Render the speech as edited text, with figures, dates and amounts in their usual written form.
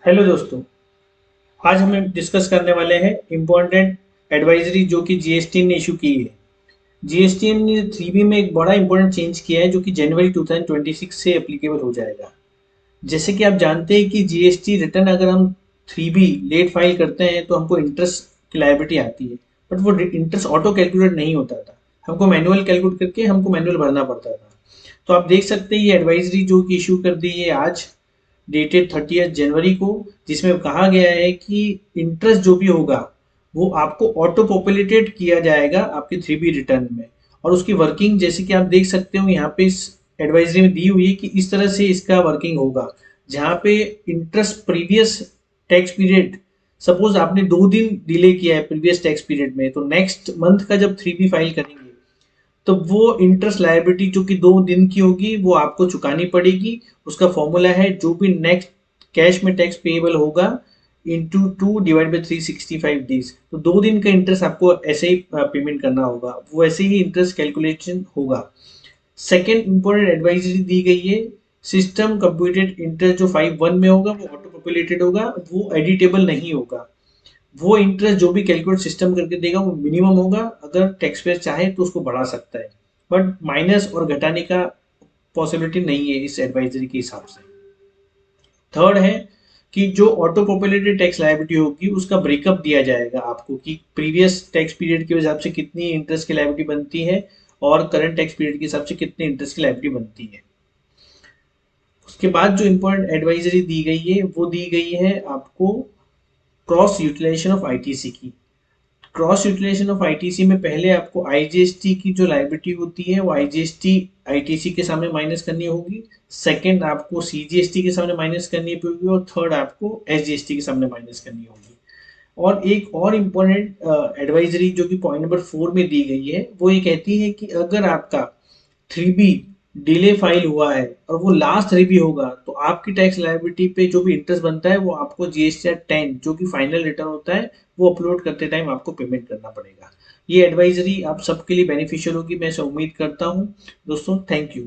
Hello दोस्तों। आज हम डिस्कस करने वाले हैं इम्पोर्टेंट एडवाइजरी जो कि जीएसटी ने इशू की है। जीएसटी ने 3B में एक बड़ा इंपॉर्टेंट चेंज किया है जो कि जनवरी 2026 से एप्लीकेबल हो जाएगा। जैसे कि आप जानते हैं कि जीएसटी रिटर्न अगर हम 3B लेट फाइल करते हैं तो हमको इंटरेस्ट की लायबिलिटी आती है, बट वो इंटरेस्ट ऑटो कैलकुलेट नहीं होता था। हमको मैनुअल कैलकुलेट करके हमको मैनुअल भरना पड़ता था। तो आप देख सकते हैं ये एडवाइजरी जो कि इशू कर दी है आज, डेटेड 30 जनवरी को, जिसमें कहा गया है कि इंटरेस्ट जो भी होगा वो आपको ऑटो पॉपुलेटेड किया जाएगा आपके 3B रिटर्न में। और उसकी वर्किंग जैसे कि आप देख सकते हो यहाँ पे इस एडवाइजरी में दी हुई है कि इस तरह से इसका वर्किंग होगा, जहाँ पे interest previous tax period, suppose आपने 2 दिन डिले किया है प्रीवियस टैक्स पीरियड में, तो नेक्स्ट मंथ का जब 3B फाइल करेंगे तो वो इंटरेस्ट लायबिलिटी जो कि 2 दिन की होगी वो आपको चुकानी पड़ेगी। उसका फॉर्मूला है जो भी नेक्स्ट कैश में टैक्स पेएबल होगा इंटू 2/365 डेज। तो 2 दिन का इंटरेस्ट आपको ऐसे ही पेमेंट करना होगा, वो ऐसे ही इंटरेस्ट कैलकुलेशन होगा। सेकेंड इंपॉर्टेंट एडवाइजरी दी गई है, सिस्टम कंप्यूटेड इंटरेस्ट जो 5(1) में होगा वो ऑटो पॉपुलेटेड होगा, वो एडिटेबल नहीं होगा। वो इंटरेस्ट जो भी कैलकुलेट सिस्टम करके देगा वो मिनिमम होगा, अगर टैक्स पेयर चाहे तो उसको बढ़ा सकता है, बट माइनस और घटाने का पॉसिबिलिटी नहीं है इस एडवाइजरी के हिसाब से। थर्ड है कि जो ऑटो पॉपुलेटेड टैक्स लायबिलिटी होगी उसका ब्रेकअप दिया जाएगा आपको कि प्रीवियस टैक्स पीरियड के हिसाब से कितनी इंटरेस्ट की लायबिलिटी बनती है और करंट टैक्स पीरियड के हिसाब से कितनी इंटरेस्ट की लायबिलिटी बनती है। उसके बाद जो इंपॉर्टेंट एडवाइजरी दी गई है वो दी गई है आपको क्रॉस यूटिलाइजेशन ऑफ आईटीसी की। क्रॉस यूटिलाइजेशन ऑफ आईटीसी में पहले आपको आईजीएसटी की जो लायबिलिटी होती है वो आईजीएसटी आईटीसी के सामने माइनस करनी होगी, सेकंड आपको सीजीएसटी के सामने माइनस करनी होगी, और थर्ड आपको एसजीएसटी के सामने माइनस करनी होगी। और एक और इम्पोर्टेंट एडवाइजरी जो कि पॉइंट नंबर 4 में दी गई है वो ये कहती है कि अगर आपका 3B डिले फाइल हुआ है और वो लास्ट 3B होगा तो आपकी टैक्स लायबिलिटी पे जो भी इंटरेस्ट बनता है वो आपको जीएसटी 10 जो कि फाइनल रिटर्न होता है वो अपलोड करते टाइम आपको पेमेंट करना पड़ेगा। ये एडवाइजरी आप सबके लिए बेनिफिशियल होगी, मैं ऐसा उम्मीद करता हूँ। दोस्तों, थैंक यू।